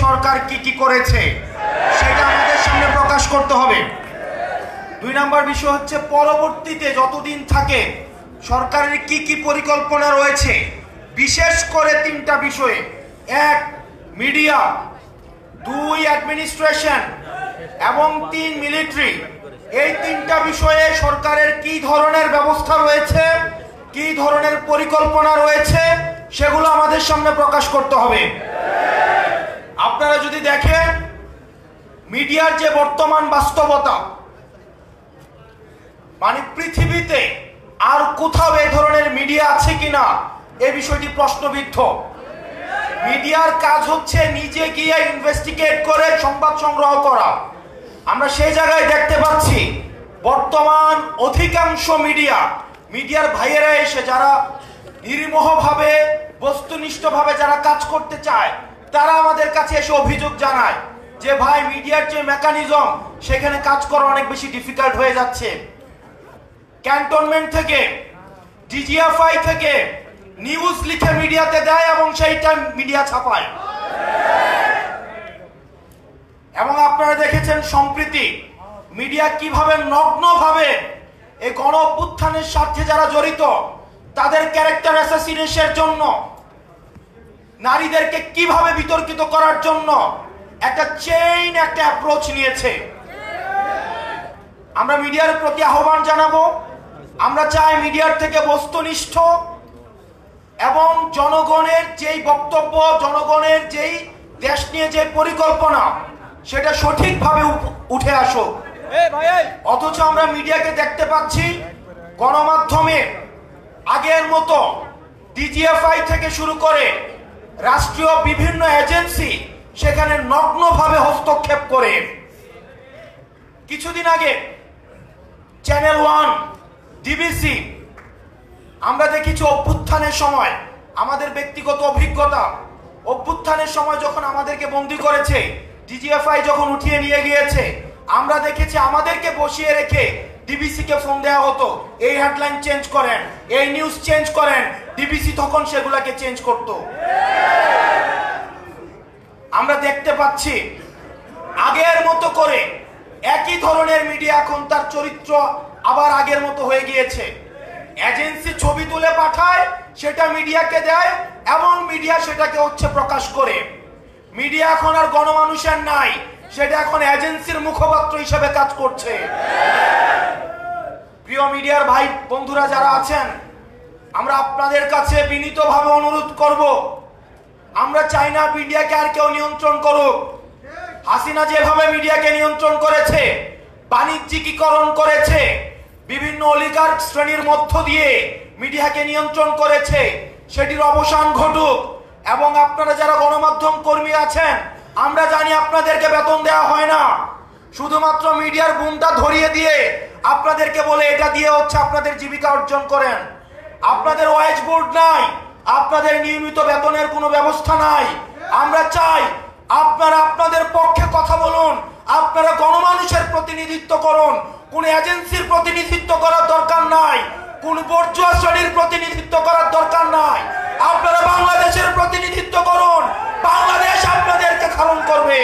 সরকার কি কি করেছে সেটা আমাদের সামনে প্রকাশ করতে হবে। 2 নম্বর বিষয় হচ্ছে পরবর্তীতে যতদিন থাকে সরকারের কি কি পরিকল্পনা রয়েছে, বিশেষ করে 3টা বিষয়ে: 1 মিডিয়া, 2 অ্যাডমিনিস্ট্রেশন এবং 3 মিলিটারি। এই 3টা বিষয়ে সরকারের কি ধরনের ব্যবস্থা রয়েছে, কি ধরনের পরিকল্পনা রয়েছে সেগুলো আমাদের সামনে প্রকাশ করতে হবে। আপনারা যদি দেখেন মিডিয়ার যে বর্তমান বাস্তবতা, মানে পৃথিবীতে আর কোথাও এই ধরনের মিডিয়া আছে কিনা এই বিষয়টি প্রশ্নবিদ্ধ। মিডিয়ার কাজ হচ্ছে নিজে গিয়ে ইনভেস্টিগেট করে সংবাদ সংগ্রহ করা। আমরা সেই জায়গায় দেখতে পাচ্ছি বর্তমান অধিকাংশ মিডিয়ার ভাইয়েরা এসে যারা নির্মোহভাবে বস্তুনিষ্ঠভাবে যারা কাজ করতে চায় তারা আমাদের কাছে এসে অভিযোগ জানায় যে ভাই মিডিয়ার যে মেকানিজম সেখানে কাজ করা অনেক বেশি ডিফিকাল্ট হয়ে যাচ্ছে। ক্যান্টনমেন্ট থেকে ডিজিএফআই থেকে নিউজ লিখে মিডিয়াতে দেয় এবং সেইটা মিডিয়া ছাপায়। এবং আপনারা দেখেছেন সম্প্রতি মিডিয়া কিভাবে নগ্নভাবে এই গণ অভ্যুত্থানের সাথে যারা জড়িত তাদের ক্যারেক্টার অ্যাসাসিনেশনের জন্য, নারীদেরকে কিভাবে বিতর্কিত করার জন্য একটা অ্যাপ্রোচ নিয়েছে। আমরা মিডিয়ার প্রতি আহ্বান জানাবো। আমরা চাই মিডিয়ার থেকে বস্তুনিষ্ঠ এবং জনগণের যেই বক্তব্য, জনগণের যেই দেশ নিয়ে যে পরিকল্পনা সেটা সঠিকভাবে উঠে আসুক। অথচ আমরা মিডিয়াকে দেখতে পাচ্ছি গণমাধ্যমে আগের মতো ডিজিএফআই থেকে শুরু করে রাষ্ট্রীয় বিভিন্ন এজেন্সি সেখানে নগ্নভাবে হস্তক্ষেপ করে। কিছুদিন আগে চ্যানেল 1, ডিবিসি, আমরা দেখেছি অভ্যুত্থানের সময় আমাদের ব্যক্তিগত অভিজ্ঞতা, অভ্যুত্থানের সময় যখন আমাদেরকে বন্দী করেছে, ডিজিএফআই যখন উঠিয়ে নিয়ে গিয়েছে, আমরা দেখেছি আমাদেরকে বসিয়ে রেখে ডিবিসি কে ফোন দেওয়া হতো, এই হেডলাইন চেঞ্জ করেন, এই নিউজ চেঞ্জ করেন। ডিবিসি তখন সেগুলাকে চেঞ্জ করত। আমরা দেখতে পাচ্ছি আগের মতো করে একই ধরনের মিডিয়া এখন তার চরিত্র আবার আগের মতো হয়ে গিয়েছে। এজেন্সি ছবি তুলে পাঠায়, সেটা মিডিয়াকে দেয় এবং মিডিয়া সেটাকে প্রকাশ করে। মিডিয়া এখন আর গণমানুষের নাই, সেটা এখন এজেন্সির মুখপাত্র হিসেবে কাজ করছে। প্রিয় মিডিয়ার ভাই বন্ধুরা যারা আছেন, আমরা আপনাদের কাছে বিনীতভাবে অনুরোধ করব, আমরা চাই না মিডিয়াকে আর কেউ নিয়ন্ত্রণ করুক। হাসিনা যেভাবে মিডিয়াকে নিয়ন্ত্রণ করেছে, বাণিজ্যিকীকরণ করেছে, বিভিন্ন অলিগার্ক শ্রেণীর মধ্য দিয়ে মিডিয়াকে নিয়ন্ত্রণ করেছে, সেটির অবসান ঘটুক। এবং আপনারা যারা গণমাধ্যম কর্মী আছেন, আমরা জানি আপনাদেরকে বেতন দেওয়া হয় না, শুধুমাত্র মিডিয়ার বুমটা ধরিয়ে দিয়ে আপনাদেরকে বলে এটা দিয়ে আপনাদের জীবিকা অর্জন করেন। আপনাদের ওয়াইজ বোর্ড নাই, আপনাদের নিয়মিত বেতনের কোনো ব্যবস্থা নাই। আমরা চাই আপনারা আপনাদের পক্ষে কথা বলুন, আপনারা গণমানুষের প্রতিনিধিত্ব করুন। কোন এজেন্সির প্রতিনিধিত্ব করার দরকার নাই, কোন বর্জুয়া শ্রেণীর প্রতিনিধিত্ব করার দরকার নাই। আপনারা বাংলাদেশের প্রতিনিধিত্ব করুন, বাংলাদেশ আপনাদেরকে ধারণ করবে।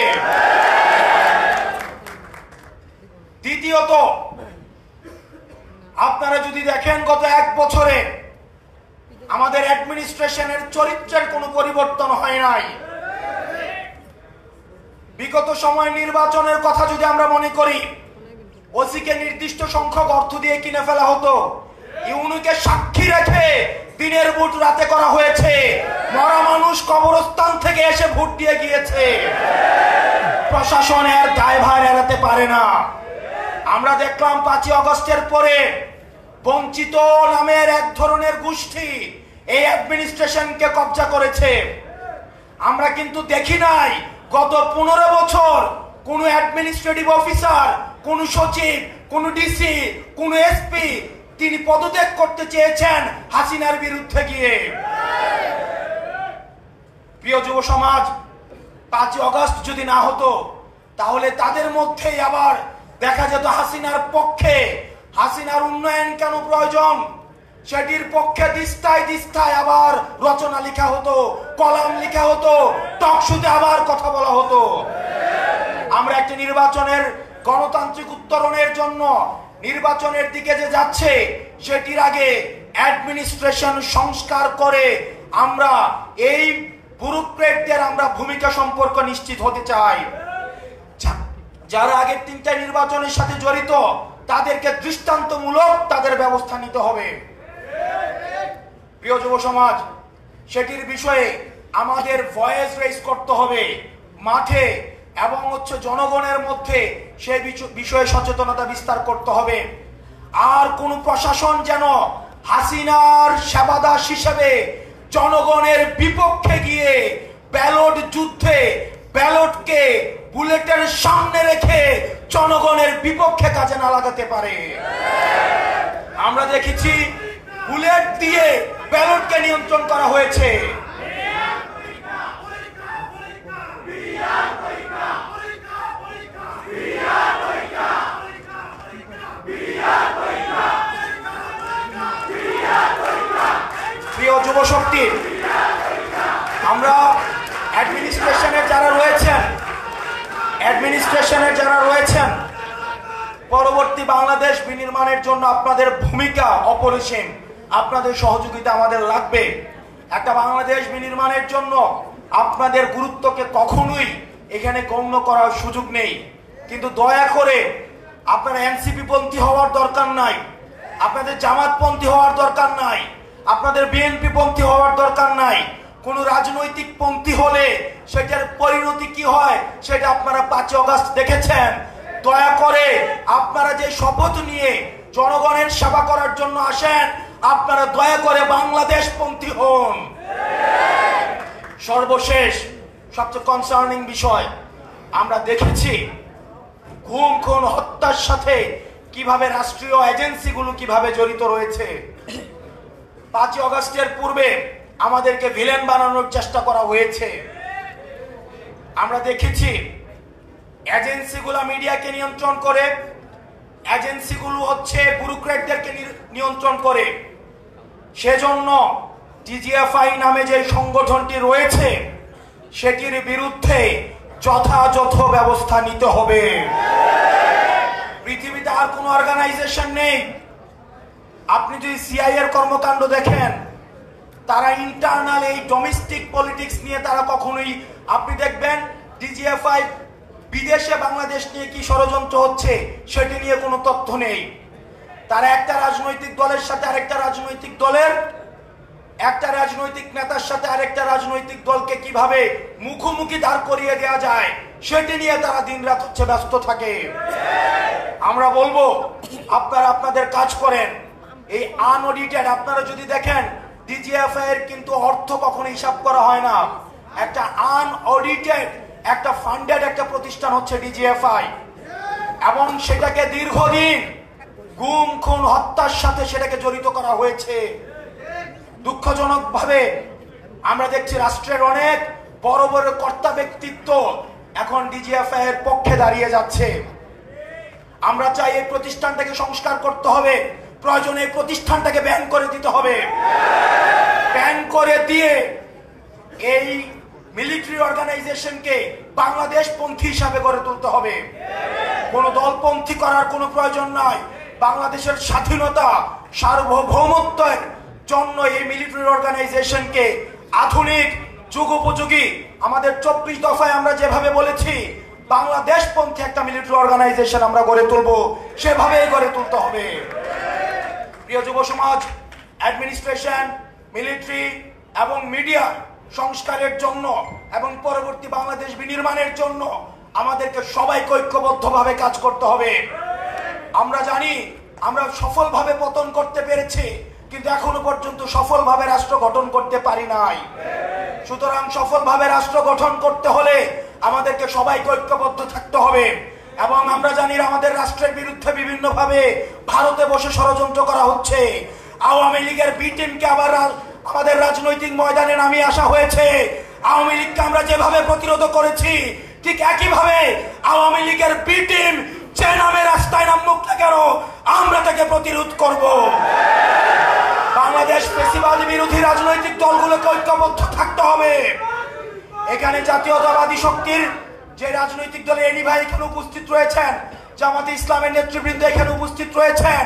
দ্বিতীয়ত, আপনারা যদি দেখেন গত 1 বছরে আমাদের অ্যাডমিনিস্ট্রেশনের চরিত্রের কোনো পরিবর্তন হয় নাই। বিগত সময় নির্বাচনের কথা যদি আমরা মনে করি, ওসিকে নির্দিষ্ট সংখ্যক অর্থ দিয়ে কিনে ফেলা হতো, ইউনুকে সাক্ষী রেখে দিনের ভোট রাতে করা হয়েছে, মরা মানুষ কবরস্থান থেকে এসে ভোট দিয়ে গিয়েছে। প্রশাসনের দায়ভার এড়াতে পারে না। আমরা দেখলাম 5 আগস্টের পরে বঞ্চিত নামের এক ধরনের গোষ্ঠী এই অ্যাডমিনিস্ট্রেশনকে কবজা করেছে। আমরা কিন্তু দেখি নাই গত 15 বছর কোন অ্যাডমিনিস্ট্রেটিভ অফিসার, কোন সচিব, কোন ডিসি, কোন এসপি তিনি পদত্যাগ করতে চেয়েছেন হাসিনার বিরুদ্ধে গিয়ে। প্রিয় যুব সমাজ, 5 আগস্ট যদি না হতো তাহলে তাদের মধ্যেই আবার দেখা যেত হাসিনার পক্ষে, হাসিনার উন্নয়ন কেন প্রয়োজন, সেটির পক্ষে দিস্তায় দিস্তায় আবার রচনা লেখা হতো, কলাম লেখা হতো, টকশোতে আবার কথা বলা হতো। আমরা একটি নির্বাচনের গণতান্ত্রিক উত্তরণের জন্য নির্বাচনের দিকে যে যাচ্ছে সেটির আগে অ্যাডমিনিস্ট্রেশন সংস্কার করে আমরা এই ব্যুরোক্রেটদের আমরা ভূমিকা সম্পর্ক নিশ্চিত হতে চাই। যারা আগের 3টা নির্বাচনের সাথে জড়িত তাদেরকে দৃষ্টান্তমূলক তাদের ব্যবস্থা নিতে হবে। প্রিয় যুব সমাজ, সেটির বিষয়ে আমাদের ভয়েস রেজ করতে হবে মাঠে এবং জনগণের মধ্যে সেই বিষয়ে সচেতনতা বিস্তার করতে হবে। আর কোন প্রশাসন যেন হাসিনার সেবাদাস হিসেবে জনগণের বিপক্ষে গিয়ে ব্যালট যুদ্ধে ব্যালটকে বুলেটের সামনে রেখে জনগণের বিপক্ষে কাজে না লাগাতে পারে। আমরা দেখেছি বুলেট দিয়ে ব্যালটকে নিয়ন্ত্রণ করা হয়েছে। প্রিয় যুব শক্তি, আমরা অ্যাডমিনিস্ট্রেশনের যারা রয়েছেন পরবর্তী বাংলাদেশ বিনির্মাণের জন্য আপনাদের ভূমিকা অপরিসীম। আপনাদের সহযোগিতা আমাদের লাগবে। একটা বাংলাদেশ বিনির্মাণের জন্য আপনাদের গুরুত্বকে কখনোই এখানে গণ্য করার সুযোগ নেই। কিন্তু দয়া করে আপনারা এনসিপি পন্থী হওয়ার দরকার নাই, আপনাদের জামাতপন্থী হওয়ার দরকার নাই, আপনাদের বিএনপি পন্থী হওয়ার দরকার নাই। কোন রাজনৈতিক পন্থী হলে সেটার পরিণতি কি হয় সেটা আপনারা 5 আগস্ট দেখেছেন। দয়া করে আপনারা যে শপথ নিয়ে জনগণের সেবা করার জন্য আসেন, আপনারা দয়া করে বাংলাদেশ পন্থী হন। সর্বশেষ সবচেয়ে কনসার্নিং বিষয়, আমরা দেখেছি গুম খুন হত্যার সাথে কিভাবে রাষ্ট্রীয় এজেন্সিগুলো কিভাবে জড়িত রয়েছে। 5 আগস্টের পূর্বে আমাদেরকে ভিলেন বানানোর চেষ্টা করা হয়েছে। আমরা দেখেছি এজেন্সিগুলো মিডিয়াকে নিয়ন্ত্রণ করে, এজেন্সিগুলো ব্যুরোক্রেটদেরকে নিয়ন্ত্রণ করে। সেজন্য ডিজিএফআই নামে যে সংগঠনটি রয়েছে সেটির বিরুদ্ধে যথাযথ ব্যবস্থা নিতে হবে। পৃথিবীতে আর কোন অর্গানাইজেশন নেই। আপনি যদি সিআই এর কর্মকাণ্ড দেখেন, তারা ইন্টারনাল এই ডোমেস্টিক পলিটিক্স নিয়ে তারা কখনোই, আপনি দেখবেন ডিজিএফআই বিদেশে বাংলাদেশ নিয়ে কি ষড়যন্ত্র হচ্ছে সেটি নিয়ে কোনো তথ্য নেই। তারা একটা রাজনৈতিক দলের সাথে আরেকটা রাজনৈতিক দলের, একটা রাজনৈতিক নেতার সাথে আরেকটা রাজনৈতিক দলকে কিভাবে মুখোমুখি দাঁড় করিয়ে দেওয়া যায় সেটি নিয়ে তারা দিনরাত ব্যস্ত থাকে। আমরা বলবো আপনারা আপনাদের কাজ করেন। এই আনঅডিটেড, আপনারা যদি দেখেন ডিজিএফআই এর কিন্তু অর্থ কখনো হিসাব করা হয় না। একটা আনঅডিটেড একটা ফান্ডেড একটা প্রতিষ্ঠান হচ্ছে ডিজিএফআই, এবং সেটাকে দীর্ঘদিন গুম খুন হত্যার সাথে সেটাকে জড়িত করা হয়েছে। দুঃখজনক ভাবে আমরা দেখছি রাষ্ট্রের অনেক বড় বড় কর্তা ব্যক্তিত্ব এখন ডিজিএফআই এর পক্ষে দাঁড়িয়ে যাচ্ছে। আমরা চাই এই প্রতিষ্ঠানটাকে সংস্কার করতে হবে, প্রয়োজনে এই প্রতিষ্ঠানটাকে ব্যান করে দিতে হবে। ব্যান করে দিয়ে এই মিলিটারি অর্গানাইজেশনকে বাংলাদেশ পন্থী হিসাবে গড়ে তুলতে হবে। কোন দলপন্থী করার কোনো প্রয়োজন নাই। বাংলাদেশের স্বাধীনতা সার্বভৌমত্বের জন্য এই মিলিটারি অর্গানাইজেশনকে আধুনিক যুগোপযোগী, আমাদের 24 দফায় আমরা যেভাবে বলেছি বাংলাদেশ পন্থী একটা মিলিটারি অর্গানাইজেশন আমরা গড়ে তুলবো, সেভাবেই গড়ে তুলতে হবে। প্রিয় যুব সমাজ, অ্যাডমিনিস্ট্রেশন, মিলিটারি এবং মিডিয়া সংস্কারের জন্য এবং পরবর্তী বাংলাদেশ বিনির্মাণের জন্য আমাদেরকে সবাইকে ঐক্যবদ্ধভাবে কাজ করতে হবে। আমরা জানি আমরা সফলভাবে পতন করতে পেরেছি, কিন্তু এখনো পর্যন্ত সফলভাবে রাষ্ট্র গঠন করতে পারি নাই। সুতরাং সফলভাবে রাষ্ট্র গঠন করতে হলে আমাদেরকে সবাইকে ঐক্যবদ্ধ থাকতে হবে। এবং আমরা জানি আমাদের রাষ্ট্রের বিরুদ্ধে বিভিন্নভাবে ভারতে বসে ষড়যন্ত্র করা হচ্ছে। আওয়ামী লীগের বি টিমকে আবার আমাদের রাজনৈতিক ময়দানে নামিয়ে আসা হয়েছে। আওয়ামী লীগকে আমরা যেভাবে প্রতিরোধ করেছি, ঠিক একইভাবে আওয়ামী লীগের বি টিম যে নামে রাস্তায় নামুক না কেন আমরা তাকে প্রতিরোধ করব। বাংলাদেশ ফ্যাসিবাদী বিরোধী রাজনৈতিক দলগুলোকে ঐক্যবদ্ধ থাকতে হবে। এখানে জাতীয়তাবাদী শক্তির যে রাজনৈতিক দলের এনি ভাই এখানে উপস্থিত রয়েছেন, জামাতে ইসলামের নেতৃবৃন্দ এখানে উপস্থিত রয়েছেন।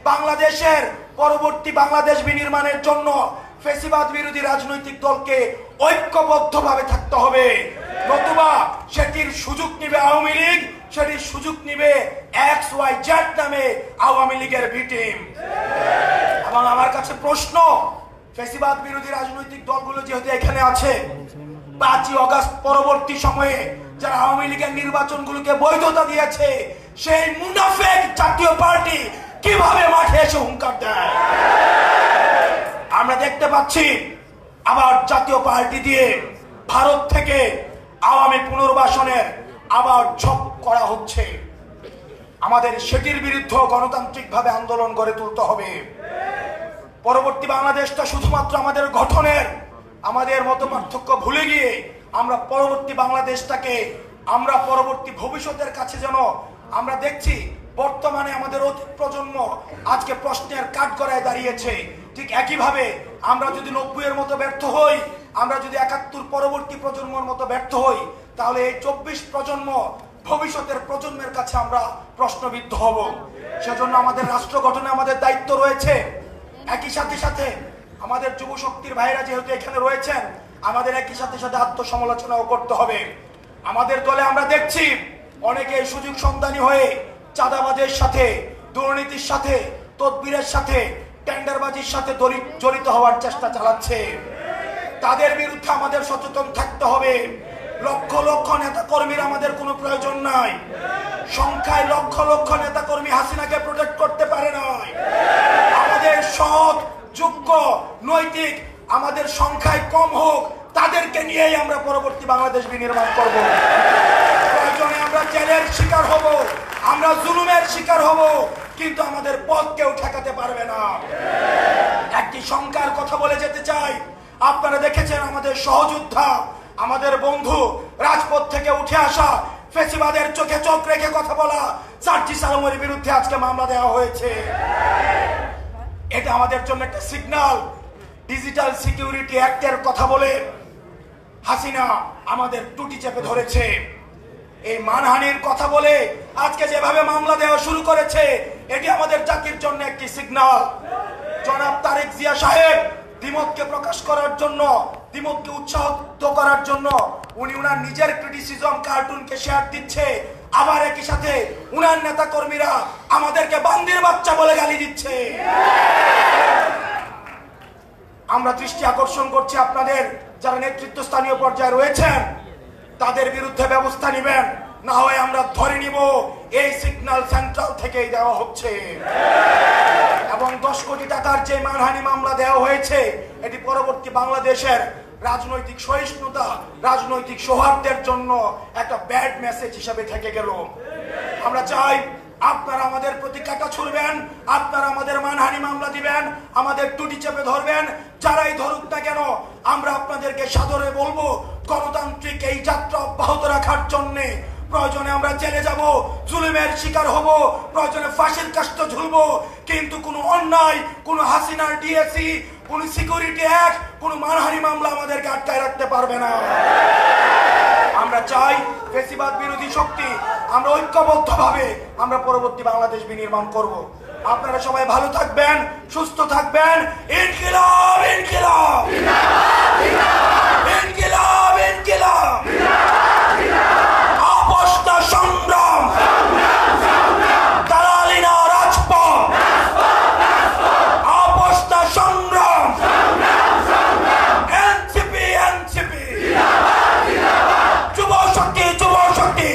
বাংলাদেশের পরবর্তী বাংলাদেশ বিনির্মাণের জন্য ফ্যাসিবাদ বিরোধী রাজনৈতিক দলকে ঐক্যবদ্ধভাবে থাকতে হবে, নতুবা সেটির সুযোগ নিবে আওয়ামী লীগ, সেটির সুযোগ নিবে XYZ নামে আওয়ামী লীগের বি টিম। এবং আমার কাছে প্রশ্ন, ফ্যাসিবাদ বিরোধী রাজনৈতিক দলগুলো যেহেতু এখানে আছে, 5ই আগস্ট পরবর্তী সময়ে যারা আওয়ামী লীগের নির্বাচনগুলোকে বৈধতা দিয়েছে, সেই মুনাফেক জাতীয় পার্টি কিভাবে মাঠে এসে হুঙ্কার দেয়? আমরা দেখতে পাচ্ছি আবার জাতীয় পার্টি দিয়ে ভারত থেকে আওয়ামী পুনর্বাসনের আবার ঝোঁক করা হচ্ছে। আমাদের সেটির বিরুদ্ধে গণতান্ত্রিকভাবে আন্দোলন গড়ে তুলতে হবে। পরবর্তী বাংলাদেশটা শুধুমাত্র আমাদের গঠনের, আমাদের মত পার্থক্য ভুলে গিয়ে আমরা পরবর্তী বাংলাদেশটাকে আমরা পরবর্তী ভবিষ্যতের কাছে যেন আমরা দেখছি বর্তমানে আমাদের অতীত প্রজন্ম আজকে প্রশ্নের কাঠগড়ায় দাঁড়িয়েছে, ঠিক একইভাবে আমরা যদি 90-এর মতো ব্যর্থ হই, আমরা যদি 71 পরবর্তী প্রজন্মের মতো ব্যর্থ হই, তাহলে এই 24 প্রজন্ম ভবিষ্যতের প্রজন্মের কাছে আমরা প্রশ্নবিদ্ধ হব। সেজন্য আমাদের রাষ্ট্র গঠনে আমাদের দায়িত্ব রয়েছে। একই সাথে সাথে আমাদের যুব শক্তির ভাইরা যেহেতু এখানে রয়েছেন, আমাদের একই সাথে সাথে আত্মসমালোচনাও করতে হবে। আমাদের দলে আমরা দেখছি অনেকে সুযোগ সন্ধানী হয়ে চাঁদাবাজের সাথে, দুর্নীতির সাথে, তদবিরের সাথে, টেন্ডারবাজির সাথে জড়িত হওয়ার চেষ্টা চালাচ্ছে। তাদের বিরুদ্ধে আমাদের সচেতন থাকতে হবে। লক্ষ লক্ষ নেতা কর্মীর আমাদের কোনো প্রয়োজন নাই। সংখ্যায় লক্ষ লক্ষ নেতা কর্মী হাসিনাকে প্রোটেক্ট করতে পারে নাই। আমাদের সৎ, যোগ্য, নৈতিক, আমাদের সংখ্যায় কম হোক, তাদেরকে নিয়েই আমরা পরবর্তী বাংলাদেশ বিনির্মাণ করব। প্রয়োজনে আমরা জেলের শিকার হব, আমরা জুলুমের শিকার হব, কিন্তু আমাদের পথ কেউ ঠেকাতে পারবে না। একটি সংখ্যার কথা বলে যেতে চাই। আপনারা দেখেছেন আমাদের সহযোদ্ধা, আমাদের বন্ধু, রাজপথ থেকে উঠে আসা, ফ্যাসিবাদের চোখে চোখ রেখে কথা বলা সার্জিস আলমের বিরুদ্ধে আজকে মামলা দেওয়া হয়েছে। এটা আমাদের জন্য একটা সিগন্যাল। ডিজিটাল সিকিউরিটি অ্যাক্টের কথা বলে হাসিনা আমাদের টুটি চেপে ধরেছে। এই মানহানির কথা বলে আজকে যেভাবে মামলা দেওয়া শুরু করেছে, এটি আমাদের জাতির জন্য একটি সিগন্যাল। জনাব তারেক জিয়া সাহেব দ্বিমতকে প্রকাশ করার জন্য, দ্বিমতকে উৎসাহিত করার জন্য উনি উনার নিজের ক্রিটিসিজম কার্টুনকে শেয়ার দিচ্ছে, আবার একই সাথে উনার নেতা কর্মীরা আমাদেরকে বান্দির বাচ্চা বলে গালি দিচ্ছে। আমরা দৃষ্টি আকর্ষণ করছি আপনাদের যারা নেতৃত্বস্থানীয় পর্যায়ে রয়েছেন, তাদের বিরুদ্ধে ব্যবস্থা নেবেন, না হয় আমরা ধরে নিব এই সিগন্যাল সেন্ট্রাল থেকেই দেওয়া হচ্ছে। এবং 10 কোটি টাকার যে মানহানি মামলা দেওয়া হয়েছে, এটি পরবর্তী বাংলাদেশের রাজনৈতিক সহিষ্ণুতা, রাজনৈতিক সৌহার্দ্যের জন্য একটা ব্যাড মেসেজ হিসেবে থেকে গেল। আমরা চাই আপনারা আমাদের প্রতি কাঁটা ছুড়বেন, আপনারা আমাদের মানহানি মামলা দিবেন, আমাদের টুটি চেপে ধরবেন, যারাই ধরুক না কেন আমরা আপনাদেরকে সাদরে বলবো গণতান্ত্রিক এই যাত্রা অব্যাহত রাখার জন্য প্রয়োজনে আমরা জেলে যাব, জুলুমের শিকার হব, প্রয়োজনে ফাঁসির কাস্ট ঝুলবো, কিন্তু কোনো অন্যায়, কোনো হাসিনার ডিএসি, কোনো সিকিউরিটি অ্যাক্ট, কোনো মানহানি মামলা আমাদেরকে আটকায় রাখতে পারবে না। আমরা চাই ফ্যাসিবাদ বিরোধী শক্তি আমরা ঐক্যবদ্ধভাবে আমরা পরবর্তী বাংলাদেশ বিনির্মাণ করব। আপনারা সবাই ভালো থাকবেন, সুস্থ থাকবেন। ইনকিলাব ইনকিলাব ইনকিলাব ইনকিলাব, আপোষ না সংগ্রাম, দালালি না রাজপথ, আপোষ না সংগ্রাম, এনসিপি এনসিপি, যুব শক্তি যুব শক্তি।